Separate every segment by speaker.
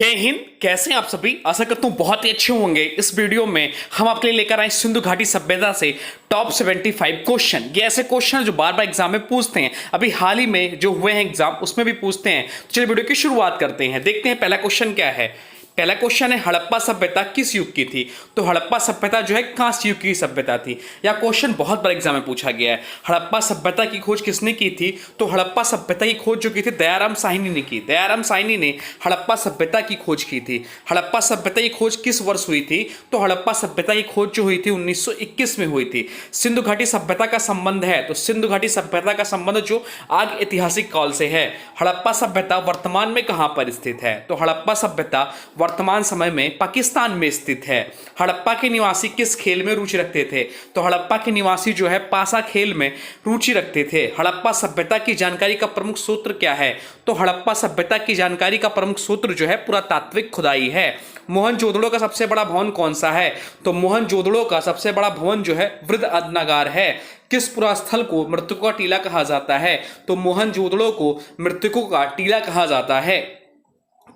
Speaker 1: जय हिंद। कैसे हैं आप सभी? आशा करता हूँ बहुत ही अच्छे होंगे। इस वीडियो में हम आपके लिए लेकर आए सिंधु घाटी सभ्यता से टॉप 75 क्वेश्चन। ये ऐसे क्वेश्चन हैं जो बार बार एग्जाम में पूछते हैं, अभी हाल ही में जो हुए हैं एग्जाम उसमें भी पूछते हैं। तो चलिए वीडियो की शुरुआत करते हैं, देखते हैं पहला क्वेश्चन क्या है। पहला क्वेश्चन है हड़प्पा सभ्यता किस युग की थी? तो हड़प्पा सभ्यता जो है कांस्य युग की सभ्यता थी। यह क्वेश्चन बहुत बार एग्जाम में पूछा गया है। हड़प्पा सभ्यता की खोज किसने की थी? तो हड़प्पा सभ्यता की खोज जो की थी दयाराम साहनी ने की। दयाराम साहनी ने हड़प्पा सभ्यता की खोज की थी। हड़प्पा सभ्यता की खोज किस वर्ष हुई थी? तो हड़प्पा सभ्यता की खोज जो हुई थी 1921 में हुई थी। सिंधु घाटी सभ्यता का संबंध है तो सिंधु घाटी सभ्यता का संबंध जो आग ऐतिहासिक काल से है। हड़प्पा सभ्यता वर्तमान में कहां पर स्थित है? तो हड़प्पा सभ्यता वर्तमान समय में पाकिस्तान में स्थित है। हड़प्पा के निवासी किस खेल में रुचि रखते थे? तो हड़प्पा के निवासी जो है पासा खेल में रुचि रखते थे। हड़प्पा सभ्यता की जानकारी का प्रमुख सूत्र क्या है? तो हड़प्पा सभ्यता की जानकारी का प्रमुख सूत्र जो है पुरातात्विक खुदाई है। मोहनजोदड़ो का सबसे बड़ा भवन कौन सा है? तो मोहनजोदड़ो का सबसे बड़ा भवन जो है वृहदअन्नागार है। किस पुरास्थल को मृतकों का टीला कहा जाता है? तो मोहनजोदड़ो को मृतकों का टीला कहा जाता है।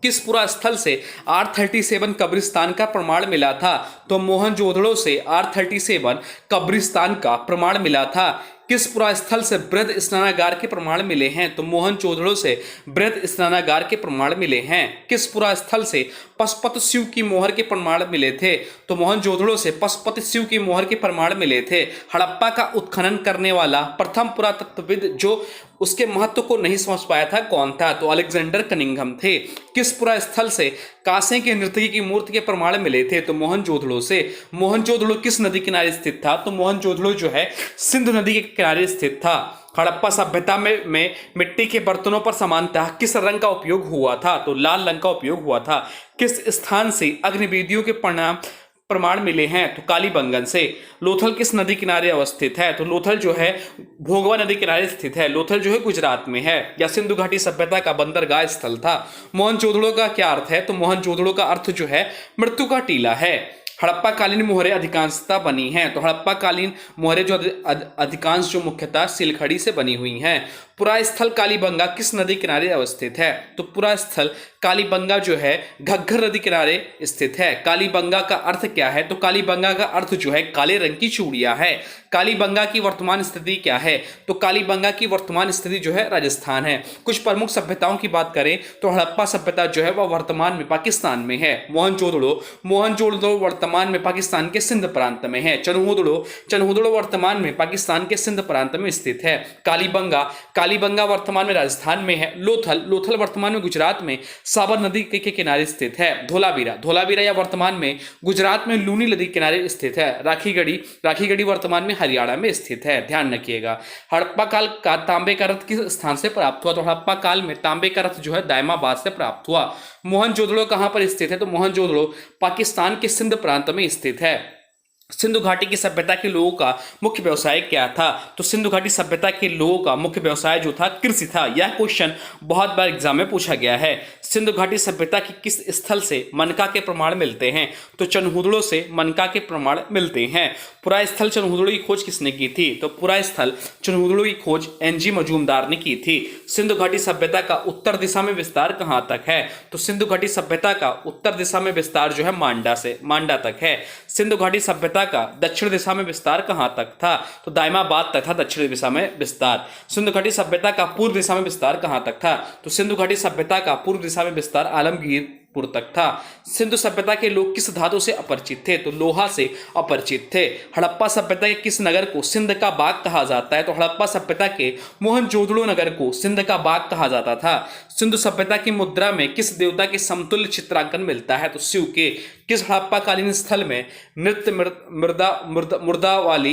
Speaker 1: किस पुरास्थल से R37 कब्रिस्तान का प्रमाण मिला था? तो मोहनजोदड़ो से R37 कब्रिस्तान का प्रमाण मिला था। किस पुरास्थल से बृहद स्नानागार के प्रमाण मिले हैं? तो मोहनजोदड़ो से बृहद स्नानागार के प्रमाण मिले हैं। किस पुरास्थल से पशुपति शिव की मोहर के प्रमाण मिले थे? तो मोहनजोदड़ो से पशुपति शिव की मोहर के प्रमाण मिले थे। हड़प्पा का उत्खनन करने वाला प्रथम पुरातत्वविद जो उसके महत्व को नहीं समझ पाया था कौन था? तो अलेक्जेंडर कनिंघम थे। किस पुरास्थल से कांसे के नर्तकी की मूर्ति के प्रमाण मिले थे? तो मोहनजोदड़ो से। मोहनजोदड़ो किस नदी किनारे स्थित था? तो मोहनजोदड़ो जो है सिंधु नदी के किनारे स्थित था। हड़प्पा सभ्यता में मिट्टी के बर्तनों पर सामान्यतः किस रंग का उपयोग हुआ था? तो लाल रंग का उपयोग हुआ था। किस स्थान से अग्निवेदियों के प्रमाण मिले हैं? तो कालीबंगन से। लोथल किस नदी किनारे अवस्थित है? तो लोथल जो है भोगवा नदी किनारे स्थित है। लोथल जो है गुजरात में है। या सिंधु घाटी सभ्यता का बंदरगाह स्थल था। मोहनजोदड़ो का क्या अर्थ है? तो मोहनजोदड़ो का अर्थ जो है मृत्यु का टीला है। हड़प्पा कालीन मोहरें अधिकांशतः बनी हैं तो हड़प्पा कालीन मोहरें जो अधिकांश जो मुख्यतः सिलखड़ी से बनी हुई हैं। पुरास्थल कालीबंगा किस नदी किनारे अवस्थित है? तो पुरास्थल कालीबंगा जो है घग्गर नदी किनारे स्थित है। कालीबंगा का अर्थ क्या है? तो कालीबंगा का अर्थ जो है काले रंग की चूड़ियां है। कालीबंगा की वर्तमान स्थिति क्या है? तो कालीबंगा की वर्तमान स्थिति जो है राजस्थान है। कुछ प्रमुख सभ्यताओं की बात करें तो हड़प्पा सभ्यता जो है वह वर्तमान में पाकिस्तान में है। मोहनजोदड़ो वर्तमान में पाकिस्तान के सिंध प्रांत में है। चनहुदड़ो वर्तमान में पाकिस्तान के सिंध प्रांत में स्थित है। कालीबंगा वर्तमान में राजस्थान में है। लोथल वर्तमान में गुजरात में साबर नदी के किनारे स्थित है। धोलावीरा या वर्तमान में गुजरात में लूनी नदी किनारे स्थित है। राखीगढ़ी वर्तमान में हरियाणा में स्थित है। ध्यान रखिएगा। हड़प्पा काल का तांबे का रथ किस स्थान से प्राप्त हुआ? तो हड़प्पा काल में तांबे का रथ जो है दायमाबाद से प्राप्त हुआ। मोहनजोदड़ो कहां पर स्थित है? तो मोहनजोदड़ो पाकिस्तान के सिंध प्रांत में स्थित है। सिंधु घाटी की सभ्यता के लोगों का मुख्य व्यवसाय क्या था? तो सिंधु घाटी सभ्यता के लोगों का मुख्य व्यवसाय जो था कृषि था। यह क्वेश्चन बहुत बार एग्जाम में पूछा गया है। सिंधु घाटी सभ्यता की किस स्थल से मनका के प्रमाण मिलते हैं? तो चनहुदड़ो से मनका के प्रमाण मिलते हैं। पुरास्थल चनहुदड़ो की खोज किसने की थी? तो पुरास्थल चनहुदड़ो की खोज NG मजूमदार ने की थी। सिंधु घाटी सभ्यता का उत्तर दिशा में विस्तार कहां तक है? तो सिंधु घाटी सभ्यता का उत्तर दिशा में विस्तार जो है मांडा तक है। सिंधु घाटी सभ्यता का दक्षिण दिशा में विस्तार कहां तक था? तो दायमाबाद तक था दक्षिण दिशा में विस्तार। सिंधु घाटी सभ्यता का पूर्व दिशा में विस्तार कहां तक था? तो सिंधु घाटी सभ्यता का पूर्व दिशा में विस्तार आलमगीरपुर तक था। सिंधु सभ्यता के लोग किस धातु से अपरिचित थे? तो लोहा से अपरिचित थे। हड़प्पा सभ्यता के किस नगर को सिंध का बाग कहा जाता है? तो हड़प्पा सभ्यता के मोहनजोदड़ो नगर को सिंध का बाग कहा जाता था। सिंधु सभ्यता की मुद्रा में किस देवता के समतुल्य चित्रांकन मिलता है? तो शिव के। किस हड़प्पा कालीन स्थल में नृत्य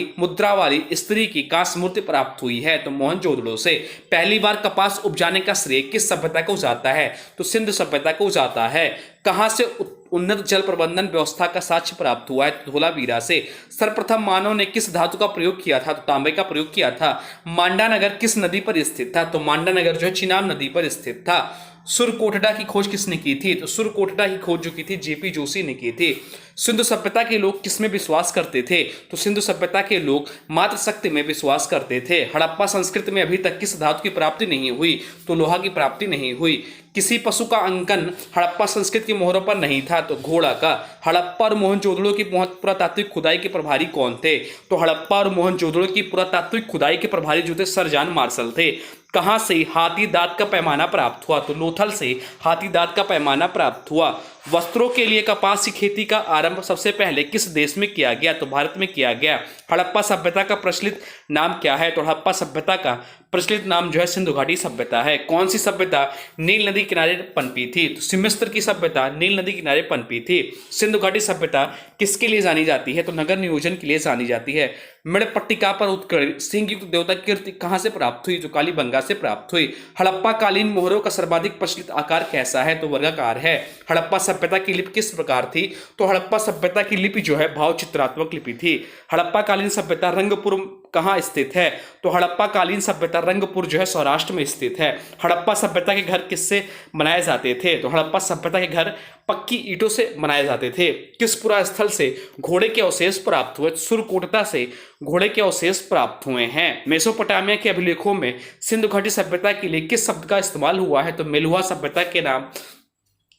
Speaker 1: मुद्रा वाली स्त्री की कांस्य मूर्ति प्राप्त हुई है? तो मोहनजोदड़ो से। पहली बार कपास उपजाने का श्रेय किस सभ्यता को जाता है? तो सिंधु सभ्यता को जाता है। कहां से उन्नत जल प्रबंधन व्यवस्था का साक्ष्य प्राप्त हुआ है? तो धोलावीरा से। सर्वप्रथम मानव ने किस धातु का प्रयोग किया था? तो तांबे का प्रयोग किया था। मांडा नगर किस नदी पर स्थित था? तो मांडा नगर जो है चिनाब नदी पर स्थित था। सुरकोटडा की खोज किसने की थी? तो सुरकोटडा की खोज जो की थी जेपी जोशी ने की थी। सिंधु सभ्यता के लोग किसमें विश्वास करते थे? तो सिंधु सभ्यता के लोग मातृशक्ति में विश्वास करते थे। हड़प्पा संस्कृति में अभी तक किस धातु की प्राप्ति नहीं हुई? तो लोहा की प्राप्ति नहीं हुई। किसी पशु का अंकन हड़प्पा संस्कृति की मोहरों पर नहीं था? तो घोड़ा का। हड़प्पा और मोहनजोदड़ो की पुरातात्विक खुदाई के प्रभारी कौन थे? तो हड़प्पा और मोहनजोदड़ो की पुरातात्विक खुदाई के प्रभारी जो थे सर जॉन मार्शल थे। कहां से हाथी दांत का पैमाना प्राप्त हुआ? तो लोथल से हाथी दांत का पैमाना प्राप्त हुआ। वस्त्रों के लिए कपास की खेती का आरंभ सबसे पहले किस देश में किया गया? तो भारत में किया गया। हड़प्पा सभ्यता का प्रचलित नाम क्या है? तो हड़प्पा सभ्यता का प्रचलित नाम जो है सिंधु घाटी सभ्यता है। कौन सी सभ्यता नील नदी किनारे पनपी थी? तो सिमिस्त्र की सभ्यता नील नदी किनारे पनपी थी। सिंधु घाटी सभ्यता किसके लिए जानी जाती है? तो नगर नियोजन के लिए जानी जाती है। मृणपट्टिका पर उत्कीर्ण सिंह युक्त देवता कीर्ति कहां से प्राप्त हुई? जो कालीबंगा से प्राप्त हुई। हड़प्पा कालीन मोहरों का सर्वाधिक प्रचलित आकार कैसा है? तो वर्गाकार है। हड़प्पा सभ्यता की लिपि किस प्रकार थी? तो हड़प्पा सभ्यता की लिपि जो है भाव चित्रात्मक लिपि थी। हड़प्पा कालीन सभ्यता रंगपुर कहाँ स्थित है? तो हड़प्पा कालीन सभ्यता रंगपुर जो है सौराष्ट्र में स्थित है। हड़प्पा सभ्यता के घर किससे बनाए जाते थे? तो हड़प्पा सभ्यता के घर पक्की ईंटों से बनाए जाते थे। किस पुरा स्थल से घोड़े के अवशेष प्राप्त हुए? सुरकोटता से घोड़े के अवशेष प्राप्त हुए हैं। मेसोपोटामिया के अभिलेखों में सिंधु घाटी सभ्यता के लिए किस शब्द का इस्तेमाल हुआ है? तो मेलुहा सभ्यता के नाम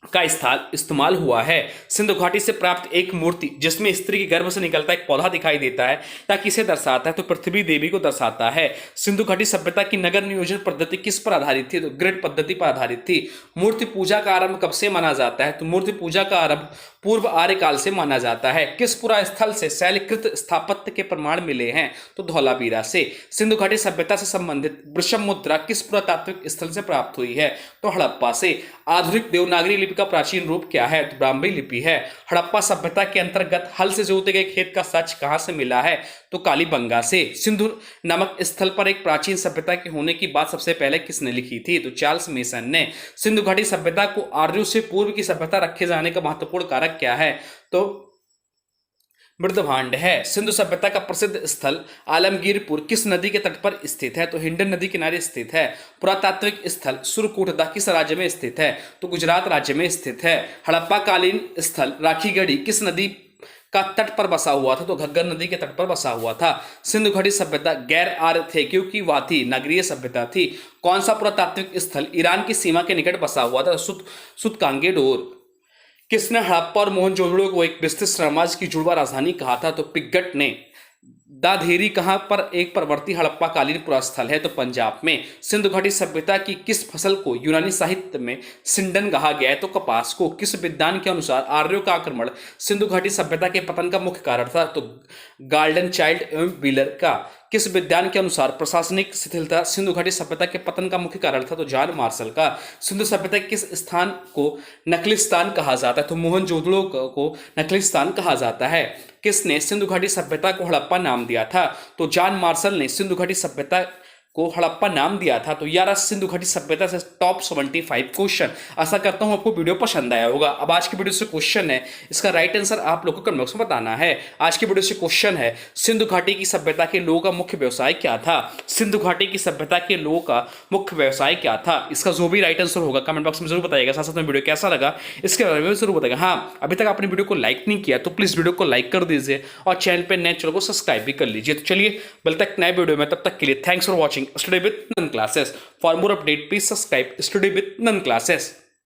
Speaker 1: का इस्तेमाल हुआ है। सिंधु घाटी से प्राप्त एक मूर्ति जिसमें स्त्री के गर्भ से निकलता एक पौधा दिखाई देता है, ताकि इसे दर्शाता है? तो पृथ्वी देवी को दर्शाता है। सिंधु घाटी सभ्यता की नगर नियोजन पद्धति किस पर आधारित थी? तो ग्रिड पद्धति पर आधारित थी। मूर्ति पूजा का आरंभ कब से माना जाता है? तो मूर्ति पूजा का आरंभ पूर्व आर्य काल से माना जाता है। किस पुरा स्थल से शैलकृत स्थापत्य के प्रमाण मिले हैं? तो धौलावीरा से। सिंधु घाटी सभ्यता से संबंधित वृषभ मुद्रा किस पुरातात्विक स्थल से प्राप्त हुई है? तो हड़प्पा से। आधुनिक देवनागरी लिपि का प्राचीन रूप क्या है? तो ब्राह्मी लिपि है। हड़प्पा सभ्यता के अंतर्गत हल से जोते गए खेत का साक्ष्य कहां से मिला है? तो कालीबंगा से। सिंधु नामक स्थल पर एक प्राचीन सभ्यता के होने की बात सबसे पहले किसने लिखी थी? तो चार्ल्स मेसन ने। सिंधु घाटी सभ्यता को आर्यों से पूर्व की सभ्यता रखे जाने का महत्वपूर्ण कारक क्या है? तो मृदभांड है। सिंधु सभ्यता का प्रसिद्ध स्थल आलमगीरपुर किस नदी के तट पर स्थित है? तो हिंडन नदी किनारे स्थित है। पुरातात्विक स्थल सुरकोटदा किस राज्य में स्थित है? तो गुजरात राज्य में स्थित है। हड़प्पा कालीन स्थल राखीगढ़ी किस नदी का तट पर बसा हुआ था? तो घग्गर नदी के तट पर बसा हुआ था। सिंधु घाटी सभ्यता गैर आर्य थे क्योंकि वह थी नगरीय सभ्यता थी। कौन सा पुरातात्विक स्थल ईरान की सीमा के निकट बसा हुआ था? सुतकांगेडोर। किसने हड़प्पा और मोहनजोदड़ो को एक विस्तृत साम्राज्य की जुड़वा राजधानी कहा था? तो पिग्गट ने। दाधेरी कहां पर एक परवर्ती हड़प्पा कालीन पुरास्थल है? तो पंजाब में। सिंधु घाटी सभ्यता की किस फसल को यूनानी साहित्य में सिंडन कहा गया है? तो कपास को। किस विद्वान के अनुसार आर्यों का आक्रमण सिंधु घाटी सभ्यता के पतन का मुख्य कारण था? तो गार्डन चाइल्ड एवं व्हीलर का। किस विद्वान के अनुसार प्रशासनिक शिथिलता सिंधु घाटी सभ्यता के पतन का मुख्य कारण था? तो जॉन मार्शल का। सिंधु सभ्यता के किस स्थान को नखलिस्तान कहा जाता है? तो मोहनजोदड़ो को नखलिस्तान कहा जाता है। किसने सिंधु घाटी सभ्यता को हड़प्पा नाम दिया था? तो जॉन मार्शल ने सिंधु घाटी सभ्यता को हड़प्पा नाम दिया था। तो यार सिंधु घाटी सभ्यता से टॉप 75 क्वेश्चन। आशा करता हूं आपको वीडियो पसंद आया होगा। अब आज की वीडियो से क्वेश्चन है, इसका राइट आंसर आप लोगों को कमेंट बॉक्स में बताना है। आज की वीडियो से क्वेश्चन है, सिंधु घाटी की सभ्यता के लोगों का मुख्य व्यवसाय क्या था? सिंधु घाटी की सभ्यता के लोगों का मुख्य व्यवसाय क्या था? इसका जो भी राइट आंसर होगा कमेंट बॉक्स में जरूर बताइएगा। साथ साथ में वीडियो कैसा लगा इसके बारे में जरूर बताइएगा। हाँ, अभी तक आपने वीडियो को लाइक नहीं किया तो प्लीज वीडियो को लाइक कर दीजिए और चैनल पर नए चैनल को सब्सक्राइब भी कर लीजिए। तो चलिए मिलते हैं नए वीडियो में, तब तक के लिए thanks for watching study with nun classes. For more update please subscribe study with nun classes.